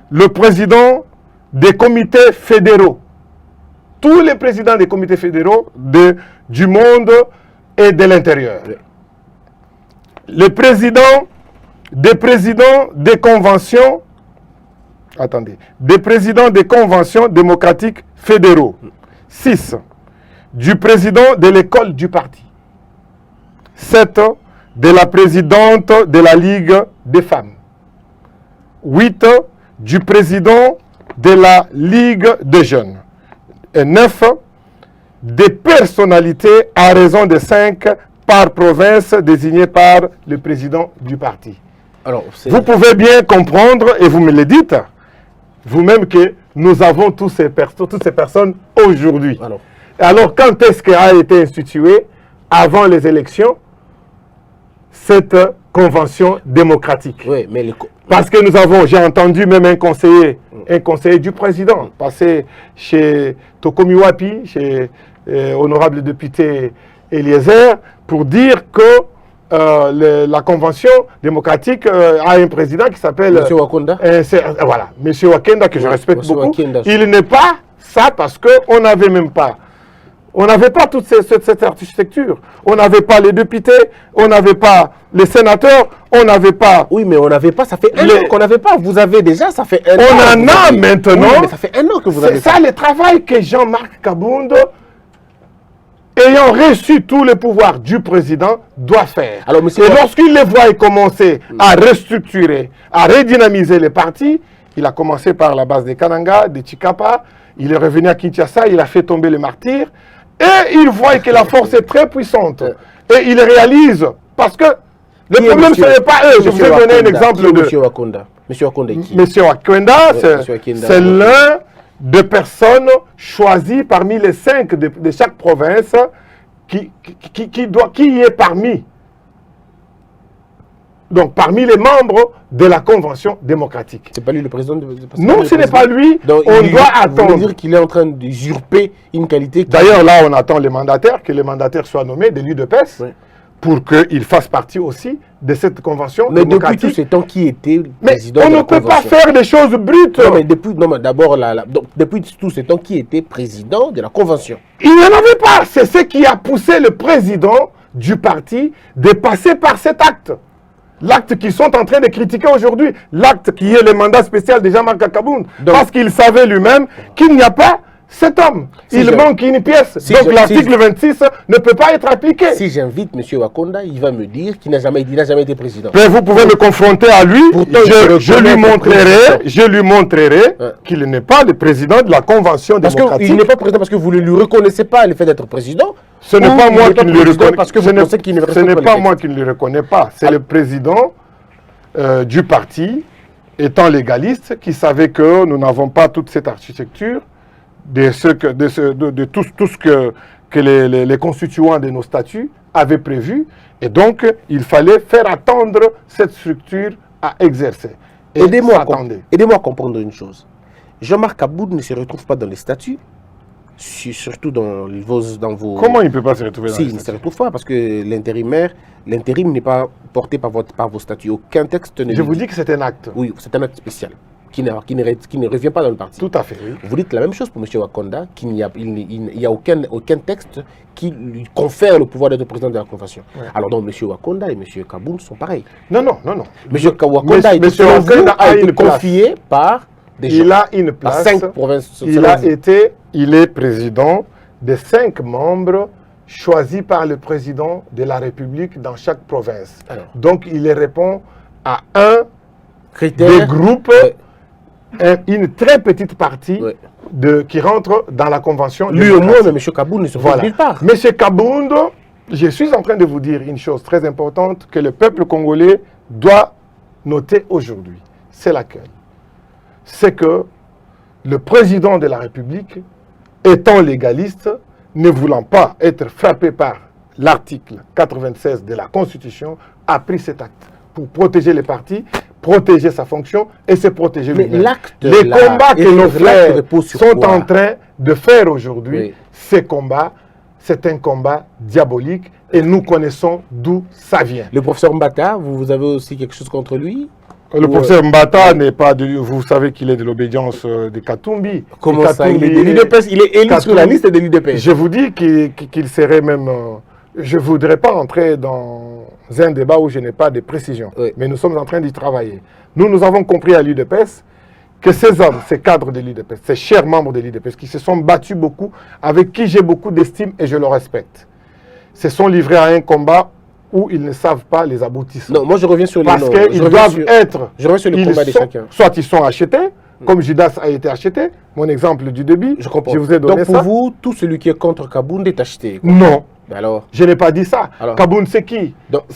Le président des comités fédéraux. Tous les présidents des comités fédéraux du monde et de l'intérieur. Oui. Les présidents des conventions, des présidents des conventions démocratiques fédéraux. 6. Du président de l'école du parti. 7. De la présidente de la Ligue des femmes. 8. Du président de la Ligue des jeunes. Et 9, des personnalités à raison de 5 par province désignées par le président du parti. Alors, vous pouvez bien comprendre, et vous me le dites, vous-même, que nous avons toutes ces personnes aujourd'hui. Alors, quand est-ce qu'a été instituée, avant les élections, cette convention démocratique? Oui, mais parce que nous avons, j'ai entendu même un conseiller du président passer chez Tokomi Wapi, chez honorable député Eliezer, pour dire que la convention démocratique a un président qui s'appelle... M. Wakunda. Voilà, M. Wakenda, que je respecte beaucoup. Wakenda, il n'est pas ça parce qu'on n'avait même pas... On n'avait pas toute cette architecture. On n'avait pas les députés, on n'avait pas les sénateurs, on n'avait pas... Oui, mais on n'avait pas, ça fait un an qu'on n'avait pas. Vous avez déjà, ça fait un an. On en a maintenant. Oui, mais ça fait un an que vous avez... C'est ça le travail que Jean-Marc Kabound, ayant reçu tous les pouvoirs du président, doit faire. Alors, et lorsqu'il les voit commencer à restructurer, à redynamiser les partis, il a commencé par la base de Kananga, de Chikapa, il est revenu à Kinshasa, il a fait tomber les martyrs, et il voit que la force est très puissante. Et il réalise, parce que le problème, ce n'est pas eux. Je vous ai donné un exemple de... M. Wakunda. M. Wakunda qui? M. Wakunda, c'est l'un des personnes choisies parmi les 5 de chaque province qui est parmi. Donc, parmi les membres de la Convention démocratique. C'est pas lui le président Non, ce n'est pas lui. Donc, on doit attendre. Vous voulez dire qu'il est en train d'usurper une qualité... D'ailleurs, là, on attend les mandataires, que les mandataires soient nommés de l'UDPS, pour qu'il fasse partie aussi de cette convention mais démocratique. depuis tout ce temps, qui était Mais président on de ne la peut pas convention? faire des choses brutes. Non, mais d'abord, donc, depuis tout ce temps, qui était président de la convention? Il n'y en avait pas. C'est ce qui a poussé le président du parti de passer par cet acte. L'acte qu'ils sont en train de critiquer aujourd'hui. L'acte qui est le mandat spécial de Jean-Marc Kabound. Parce qu'il savait lui-même qu'il n'y a pas cet homme. Il manque une pièce. Donc l'article 26 ne peut pas être appliqué. Si j'invite M. Wakonda, il va me dire qu'il n'a jamais été président. Mais vous pouvez me confronter à lui. Pourtant, je lui montrerai qu'il n'est pas le président de la convention démocratique. Parce qu'il n'est pas président parce que vous ne lui reconnaissez pas le fait d'être président. Ce n'est pas moi qui ne le reconnais. Parce que vous pensez qu'il ne Ce n'est pas moi qui ne le reconnais pas. C'est le président du parti, étant légaliste, qui savait que nous n'avons pas toute cette architecture de tout ce que les constituants de nos statuts avaient prévu. Et donc, il fallait faire attendre cette structure à exercer. Aidez-moi à comprendre une chose. Jean-Marc Kabound ne se retrouve pas dans les statuts, surtout dans vos... Comment il ne peut pas se retrouver dans les statuts? Il ne se retrouve pas parce que l'intérim n'est pas porté par vos statuts. Aucun texte ne... Je vous dis que c'est un acte. Oui, c'est un acte spécial. Qui ne revient pas dans le parti. Tout à fait, oui. Vous dites la même chose pour M. Wakonda, qu'il n'y a aucun texte qui lui confère le pouvoir d'être président de la convention. Ouais. Alors donc M. Wakonda et M. Kabound sont pareils. Non. M. Wakonda a été confié par des gens. Il a une place. 5 provinces. Il est président des 5 membres choisis par le président de la République dans chaque province. Alors, donc il répond à un des groupes... une très petite partie qui rentre dans la convention. Lui au moins, mais M. Kabound ne se voit nulle part. M. Kabound, je suis en train de vous dire une chose très importante que le peuple congolais doit noter aujourd'hui. C'est laquelle? C'est que le président de la République, étant légaliste, ne voulant pas être frappé par l'article 96 de la Constitution, a pris cet acte pour protéger les partis, protéger sa fonction et se protéger lui-même. Les combats que nos frères sont en train de faire aujourd'hui, ces combats, c'est un combat diabolique et nous connaissons d'où ça vient. Le professeur Mbata, vous avez aussi quelque chose contre lui? Le professeur Mbata n'est pas de... Vous savez qu'il est de l'obédience de Katumbi. Comment ça? Il est de l'UDPS, il est élu sur la liste de l'UDPS. Je vous dis qu'il serait même... Je ne voudrais pas entrer dans un débat où je n'ai pas de précision. Mais nous sommes en train d'y travailler. Nous avons compris à l'UDPS que ces hommes, ces cadres de l'UDPS, ces chers membres de l'UDPS, qui se sont battus beaucoup, avec qui j'ai beaucoup d'estime et je le respecte, se sont livrés à un combat où ils ne savent pas les aboutissements. Non, moi je reviens sur les Parce qu'ils doivent être... Je reviens sur le combat de chacun. Soit ils sont achetés, comme Judas a été acheté, mon exemple du début, je comprends. Je vous ai donné ça. Donc pour vous, tout celui qui est contre Kabound est acheté, quoi. Non. Alors, je n'ai pas dit ça. Kabound, c'est qui?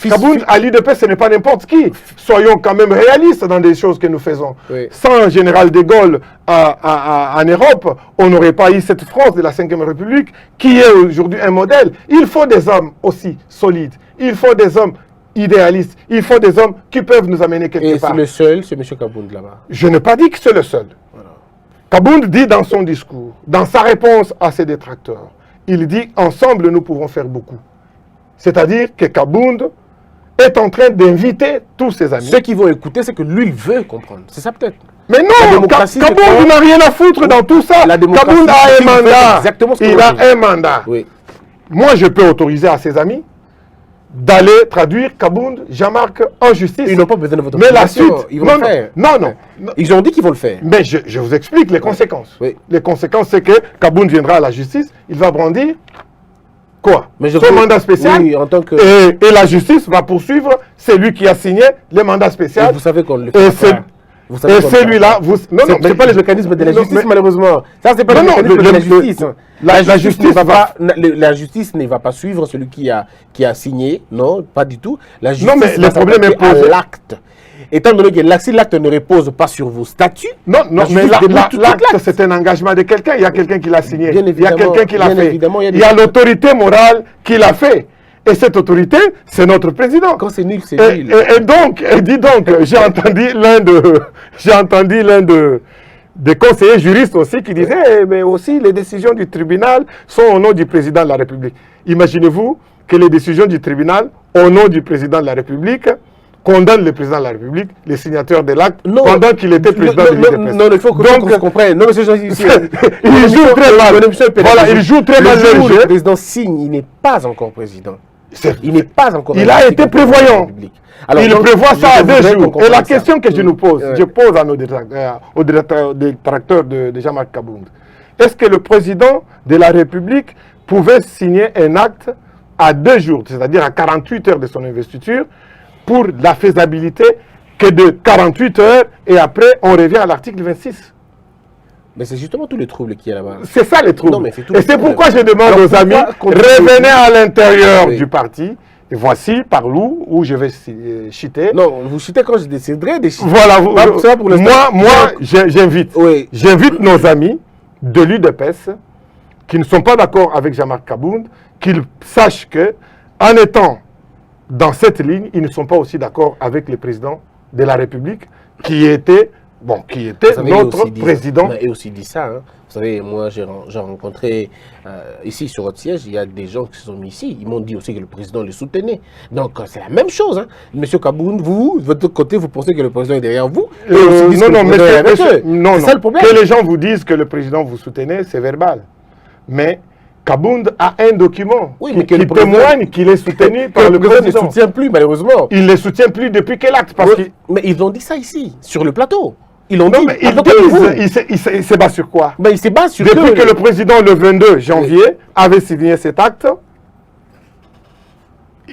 Kabound, à l'UDPS, ce n'est pas n'importe qui. Soyons quand même réalistes dans des choses que nous faisons. Sans un général de Gaulle en Europe, on n'aurait pas eu cette France de la 5e République qui est aujourd'hui un modèle. Il faut des hommes aussi solides. Il faut des hommes idéalistes. Il faut des hommes qui peuvent nous amener quelque part. Et le seul, c'est M. Kabound là-bas. Je n'ai pas dit que c'est le seul. Voilà. Kabound dit dans son discours, dans sa réponse à ses détracteurs, il dit « Ensemble, nous pouvons faire beaucoup ». C'est-à-dire que Kabound est en train d'inviter tous ses amis. Ceux qui vont écouter, c'est que lui, il veut comprendre. C'est ça peut-être. Mais non, Kabound n'a rien à foutre dans tout ça. Kabound a un mandat. Il a un mandat. Oui. Moi, je peux autoriser à ses amis d'aller traduire Kabound, Jean-Marc en justice. Ils n'ont pas besoin de votre autorisation. Mais la suite, ils vont le faire. Non. Ils ont dit qu'ils vont le faire. Mais je vous explique les conséquences. Oui. Les conséquences, c'est que Kabound viendra à la justice, il va brandir quoi? Son mandat spécial. Oui, en tant que... et la justice va poursuivre celui qui a signé le mandat spécial. Et vous savez qu'on le fait. Et celui-là, non, c'est pas le mécanisme de la justice, malheureusement. Ça, c'est pas le mécanisme de la justice. La justice ne va pas suivre celui qui a signé, non, pas du tout. La justice mais le problème est posé. L'acte. Étant donné que si l'acte ne repose pas sur vos statuts... Non, mais l'acte, c'est un engagement de quelqu'un. Il y a quelqu'un qui l'a signé. Il y a quelqu'un qui l'a fait. Il y a l'autorité morale qui l'a fait. Et cette autorité, c'est notre président. Quand c'est nul, c'est nul. Et dis donc, j'ai entendu l'un des conseillers juristes aussi qui disaient mais aussi les décisions du tribunal sont au nom du président de la République. Imaginez-vous que les décisions du tribunal au nom du président de la République condamnent le président de la République, les signataires de l'acte, pendant qu'il était président de l'UDPS. Non, il faut qu'on se comprenne. Non, monsieur Jean-Ici, il joue très mal. Voilà, il joue très mal le jeu. Le président signe, il n'est pas encore président. Il n'est pas encore. Il a été prévoyant. Alors, il prévoit ça à 2 jours. Et la question que je nous pose, je pose à nos détracteurs de Jean-Marc Kabound, est-ce que le président de la République pouvait signer un acte à 2 jours, c'est-à-dire à 48 heures de son investiture, pour la faisabilité que de 48 heures et après on revient à l'article 26? Mais c'est justement tout le trouble qu'il y a là-bas. C'est ça le trouble. Et c'est pourquoi je demande aux amis, revenez à l'intérieur du parti. Et voici par où je vais citer. Non, vous citez quand je déciderai de citer. Voilà, moi j'invite nos amis de l'UDPS qui ne sont pas d'accord avec Jean-Marc Kabound, qu'ils sachent que en étant dans cette ligne, ils ne sont pas aussi d'accord avec le président de la République qui était notre président. Et aussi dit ça. Hein. Vous savez, moi, j'ai rencontré ici sur votre siège, il y a des gens qui se sont mis ici. Ils m'ont dit aussi que le président le soutenait. Donc, c'est la même chose. Hein. Monsieur Kabound, vous, de votre côté, vous pensez que le président est derrière vous non, ça le problème. Que les gens vous disent que le président vous soutenait, c'est verbal. Mais Kabound a un document qui témoigne qu'il est soutenu par le président. Il ne le soutient plus, malheureusement. Il ne le soutient plus depuis quel acte? Mais ils ont dit ça ici, sur le plateau. Ils l'ont dit. Mais il se bat sur quoi? Il se bat sur depuis que le président, le 22 janvier, avait signé cet acte,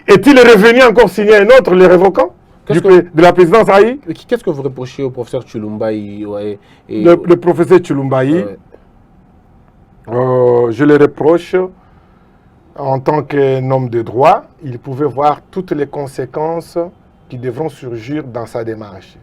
est-il revenu encore signer un autre, le révoquant de la présidence Haï? Qu'est-ce que vous reprochez au professeur Chilumbaï le professeur Chilumbaï, je le reproche, en tant qu'un homme de droit, il pouvait voir toutes les conséquences qui devront surgir dans sa démarche.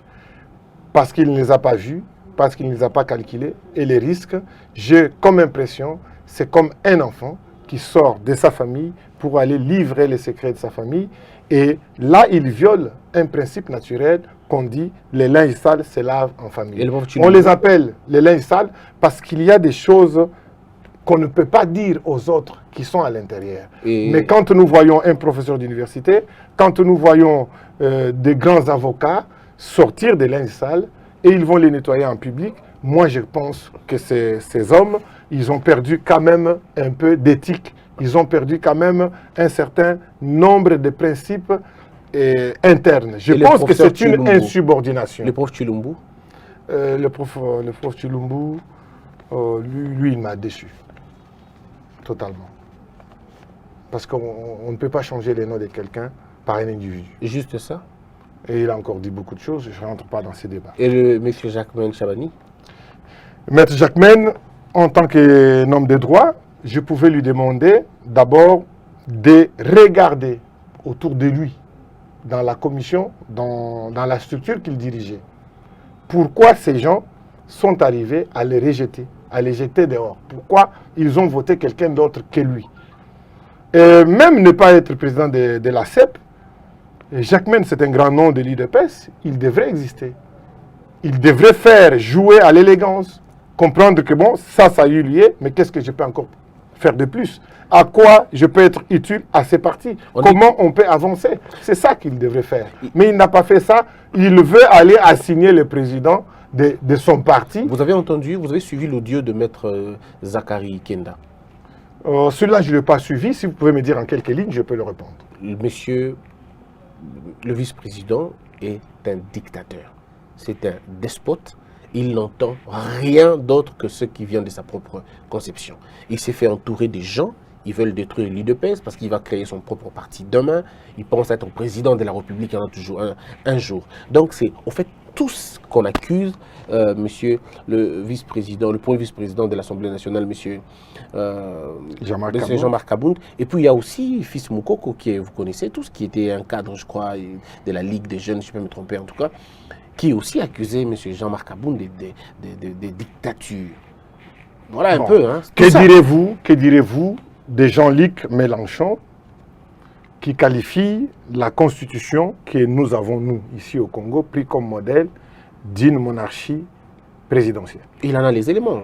Parce qu'il ne les a pas vues, parce qu'il ne les a pas calculées, et les risques, j'ai comme impression, c'est comme un enfant qui sort de sa famille pour aller livrer les secrets de sa famille, et là, il viole un principe naturel qu'on dit, les linges sales se lavent en famille. On les appelle les linges sales parce qu'il y a des choses qu'on ne peut pas dire aux autres qui sont à l'intérieur. Mais quand nous voyons un professeur d'université, quand nous voyons des grands avocats sortir des linges sales et ils vont les nettoyer en public, moi je pense que ces hommes, ils ont perdu quand même un peu d'éthique, ils ont perdu quand même un certain nombre de principes internes. Je pense que c'est une insubordination. Le prof Chilumbu le prof Chilumbu, lui il m'a déçu. Totalement. Parce qu'on ne peut pas changer les noms de quelqu'un par un individu. Juste ça? Et il a encore dit beaucoup de choses, je ne rentre pas dans ces débats. Et le monsieur Jacquemain Chabani? Maître Jacquemain, en tant qu'homme de droit, je pouvais lui demander d'abord de regarder autour de lui, dans la commission, dans la structure qu'il dirigeait. Pourquoi ces gens sont arrivés à les rejeter, à les jeter dehors? Pourquoi ils ont voté quelqu'un d'autre que lui? Et même ne pas être président de la CEP, Jacquemain, c'est un grand nom de l'UDPS, il devrait exister. Il devrait faire jouer à l'élégance, comprendre que bon, ça a eu lieu, mais qu'est-ce que je peux encore faire de plus? À quoi je peux être utile à ces partis? Comment on peut avancer? C'est ça qu'il devrait faire. Mais il n'a pas fait ça. Il veut aller assigner le président de son parti. Vous avez entendu, vous avez suivi l'audio de Maître Zachary Kenda? Celui-là, je ne l'ai pas suivi. Si vous pouvez me dire en quelques lignes, je peux le répondre. Monsieur, le vice-président est un dictateur. C'est un despote. Il n'entend rien d'autre que ce qui vient de sa propre conception. Il s'est fait entourer des gens. Ils veulent détruire l'UDPS parce qu'il va créer son propre parti demain. Il pense être président de la République, il y en a toujours un jour. Donc c'est au fait tout ce qu'on accuse monsieur le vice-président, le premier vice-président de l'Assemblée nationale, monsieur Jean-Marc Kabound. Et puis il y a aussi Fils Moukoko, qui vous connaissez tous, qui était un cadre, je crois, de la Ligue des jeunes, je peux me tromper en tout cas, qui aussi accusait monsieur Jean-Marc Kabound des dictatures. Voilà un peu. Hein, que direz-vous de Jean-Luc Mélenchon qui qualifie la constitution que nous avons, nous, ici au Congo, pris comme modèle d'une monarchie présidentielle. Il en a les éléments.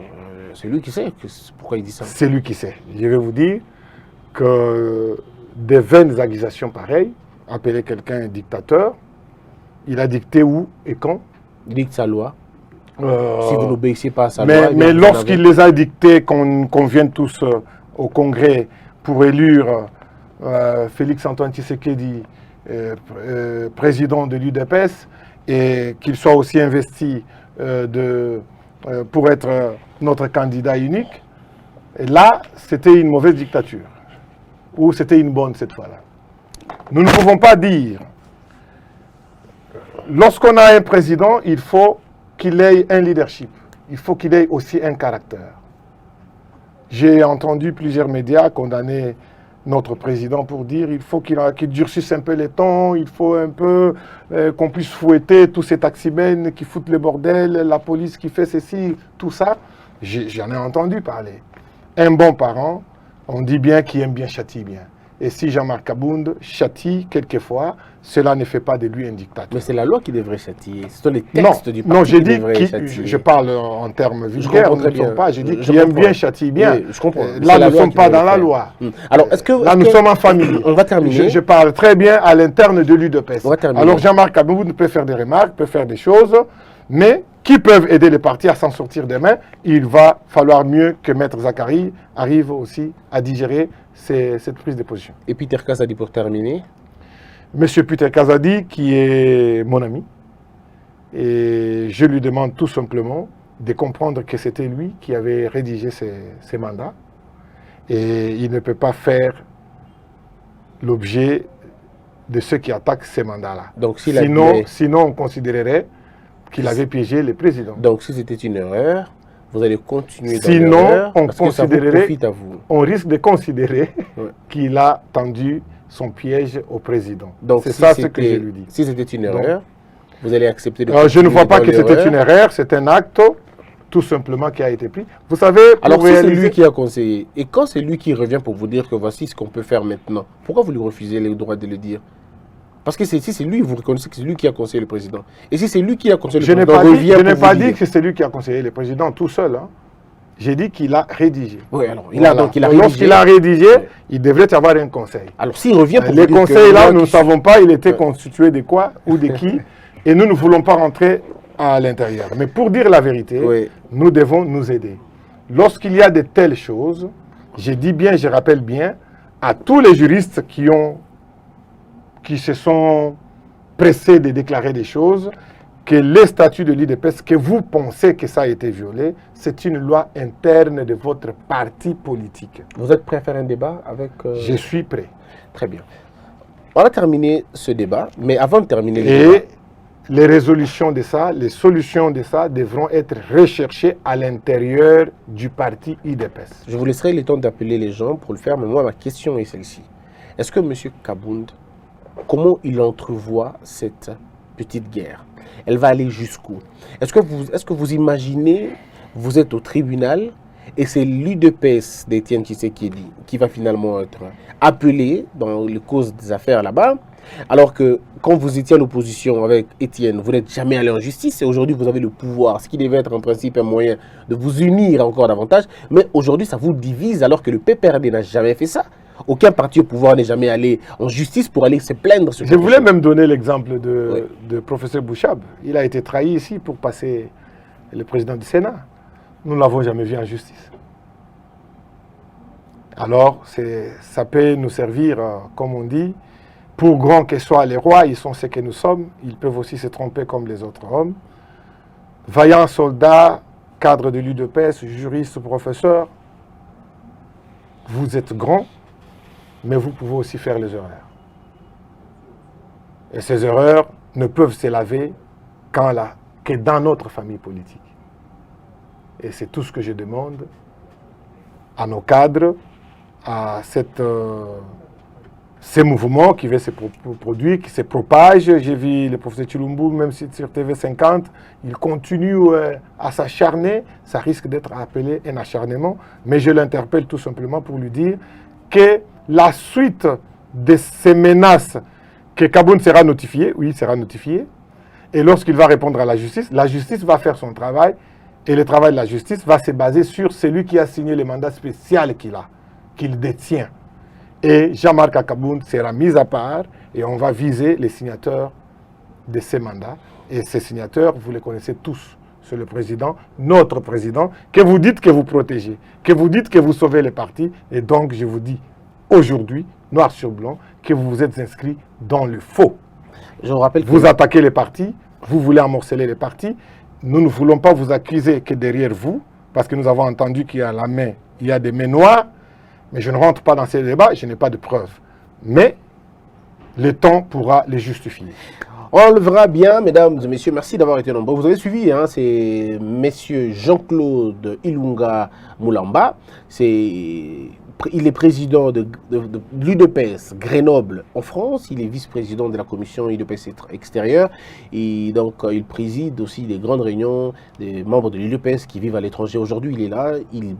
C'est lui qui sait pourquoi il dit ça. C'est lui qui sait. Je vais vous dire que des vaines accusations pareilles, appeler quelqu'un un dictateur, il a dicté où et quand? Il dicte sa loi. Si vous n'obéissez pas à sa loi... Mais lorsqu'il les a dictés, qu'on vienne tous au Congrès pour élire Félix-Antoine Tshisekedi président de l'UDPS et qu'il soit aussi investi pour être notre candidat unique, et là, c'était une mauvaise dictature. Ou c'était une bonne cette fois-là. Nous ne pouvons pas dire, lorsqu'on a un président, il faut qu'il ait un leadership. Il faut qu'il ait aussi un caractère. J'ai entendu plusieurs médias condamner notre président pour dire il faut qu'il durcisse un peu les temps, il faut un peu qu'on puisse fouetter tous ces taximens qui foutent le bordel, la police qui fait ceci, tout ça. J'en ai entendu parler. Un bon parent, on dit bien qui aime bien châtie bien. Et si Jean-Marc Kabound châtie quelquefois, cela ne fait pas de lui un dictateur. Mais c'est la loi qui devrait châtier. Ce sont les textes du parti non, j'ai qui dit devraient châtier. je parle en termes vulgaires, j'ai dit qui aime bien châtie bien. Oui, je comprends. Là, nous ne sommes pas dans la loi. Alors, là, nous sommes en famille. On va terminer. Je parle très bien à l'interne de l'UDPS. Alors, Jean-Marc Kabound peut faire des remarques, peut faire des choses, mais qui peuvent aider les partis à s'en sortir demain. Il va falloir mieux que Maître Zacharie arrive aussi à digérer cette prise de position. Et Peter Kazadi pour terminer. Monsieur Peter Kazadi, qui est mon ami, et je lui demande tout simplement de comprendre que c'était lui qui avait rédigé ces mandats, et il ne peut pas faire l'objet de ceux qui attaquent ces mandats-là. Donc, sinon, on considérerait qu'il avait piégé le président. Donc, si c'était une erreur, vous allez continuer dans l'erreur. Sinon, on considérerait, à vous. On risque de considérer qu'il a tendu son piège au président. Donc, c'est ça ce que je lui dis. Si c'était une erreur, vous allez accepter de je ne vois pas que c'était une erreur, c'est un acte tout simplement qui a été pris. Vous savez, alors si c'est lui qui a conseillé, et quand c'est lui qui revient pour vous dire que voici ce qu'on peut faire maintenant, pourquoi vous lui refusez le droit de le dire? Parce que si c'est lui, vous reconnaissez que c'est lui qui a conseillé le président. Et si c'est lui qui a conseillé le président, je n'ai pas dit que c'est lui qui a conseillé le président tout seul. Hein. J'ai dit qu'il a rédigé. Oui, alors, il a rédigé. Lorsqu'il a rédigé, il devrait y avoir un conseil. Alors, s'il revient pour les conseils là, nous ne savons pas, il était constitué de quoi ou de qui. Et nous ne voulons pas rentrer à l'intérieur. Mais pour dire la vérité, nous devons nous aider. Lorsqu'il y a de telles choses, je dis bien, je rappelle bien, à tous les juristes qui se sont pressés de déclarer des choses, que les statuts de l'UDPS, que vous pensez que ça a été violé, c'est une loi interne de votre parti politique. Vous êtes prêt à faire un débat avec... Je suis prêt. Très bien. On va terminer ce débat, mais avant de terminer le débat... Les résolutions de ça, les solutions de ça devront être recherchées à l'intérieur du parti UDPS. Je vous laisserai le temps d'appeler les gens pour le faire, mais moi, ma question est celle-ci. Est-ce que M. Kabound, comment il entrevoit cette petite guerre? Elle va aller jusqu'où? Est-ce que vous imaginez, vous êtes au tribunal, et c'est l'UDPS d'Étienne Tshisekedi qui va finalement être appelé dans les causes des affaires là-bas, alors que quand vous étiez à l'opposition avec Étienne, vous n'êtes jamais allé en justice et aujourd'hui vous avez le pouvoir, ce qui devait être en principe un moyen de vous unir encore davantage, mais aujourd'hui ça vous divise alors que le PPRD n'a jamais fait ça. Aucun parti au pouvoir n'est jamais allé en justice pour aller se plaindre. Je voulais même donner l'exemple de professeur Bouchab. Il a été trahi ici pour passer le président du Sénat. Nous ne l'avons jamais vu en justice. Alors, ça peut nous servir, comme on dit, pour grands que soient les rois, ils sont ce que nous sommes, ils peuvent aussi se tromper comme les autres hommes. Vaillants soldats, cadres de l'UDPS, juristes, professeurs, vous êtes grands, mais vous pouvez aussi faire les erreurs. Et ces erreurs ne peuvent se laver que dans notre famille politique. Et c'est tout ce que je demande à nos cadres, à ces mouvements qui vont se produire, qui se propagent. J'ai vu le professeur Chilumbu, même si sur TV50, il continue à s'acharner. Ça risque d'être appelé un acharnement. Mais je l'interpelle tout simplement pour lui dire que la suite de ces menaces, que Kabound sera notifié, oui, il sera notifié. Et lorsqu'il va répondre à la justice va faire son travail. Et le travail de la justice va se baser sur celui qui a signé le mandat spécial qu'il détient. Et Jean-Marc Akaboun sera mis à part et on va viser les signateurs de ces mandats. Et ces signateurs, vous les connaissez tous. C'est le président, notre président, que vous dites que vous protégez, que vous dites que vous sauvez les partis. Et donc, je vous dis aujourd'hui, noir sur blanc, que vous vous êtes inscrit dans le faux. Je vous rappelle que vous attaquez les partis, vous voulez amorceler les partis. Nous ne voulons pas vous accuser que derrière vous, parce que nous avons entendu qu'il y a il y a des mains noires, mais je ne rentre pas dans ces débats, je n'ai pas de preuves. Mais le temps pourra les justifier. On le verra bien, mesdames et messieurs. Merci d'avoir été nombreux. Vous avez suivi, hein, c'est messieurs Jean-Claude Ilunga Moulamba. Il est président de l'UDPS Grenoble en France. Il est vice-président de la commission UDPS extérieure. Et donc, il préside aussi les grandes réunions des membres de l'UDPS qui vivent à l'étranger. Aujourd'hui, il est là. Il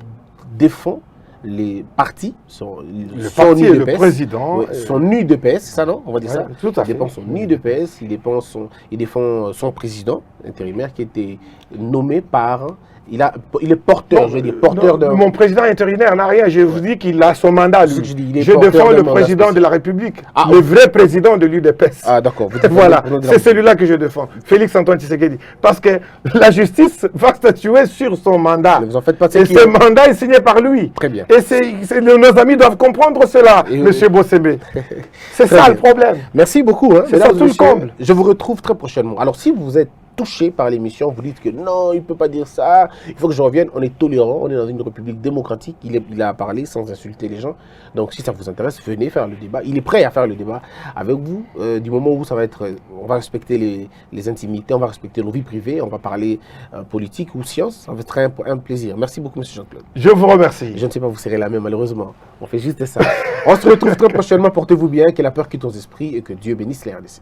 défend les partis, le parti et le président. Ouais, son UDPS, c'est ça, non? On va dire ça. Tout à fait. Il défend son UDPS, il défend son président intérimaire qui a été nommé par... Il est porteur, je veux dire, porteur de... Mon président intérimaire n'a rien, je vous dis qu'il a son mandat, lui. Je défends le président de la République, le vrai président de l'UDPS. Ah d'accord. Voilà, c'est celui-là que je défends, Félix Antoine Tshisekedi. Parce que la justice va statuer sur son mandat. Ne vous en faites pas de et ce mandat est signé par lui. Très bien. Et nos amis doivent comprendre cela, monsieur Bossembe. C'est ça le problème. Merci beaucoup. Hein, c'est ça tout le comble. Je vous retrouve très prochainement. Alors si vous êtes touché par l'émission, vous dites que non, il ne peut pas dire ça, il faut que je revienne, on est tolérant, on est dans une république démocratique, il a parlé sans insulter les gens, donc si ça vous intéresse, venez faire le débat, il est prêt à faire le débat avec vous, du moment où ça va être, on va respecter les intimités, on va respecter nos vies privées, on va parler politique ou science, ça va être un plaisir. Merci beaucoup, M. Jean-Claude. Je vous remercie. Je ne sais pas, vous serez la même, malheureusement, on fait juste ça. On se retrouve très prochainement, portez-vous bien, que la peur quitte nos esprits et que Dieu bénisse les RDC.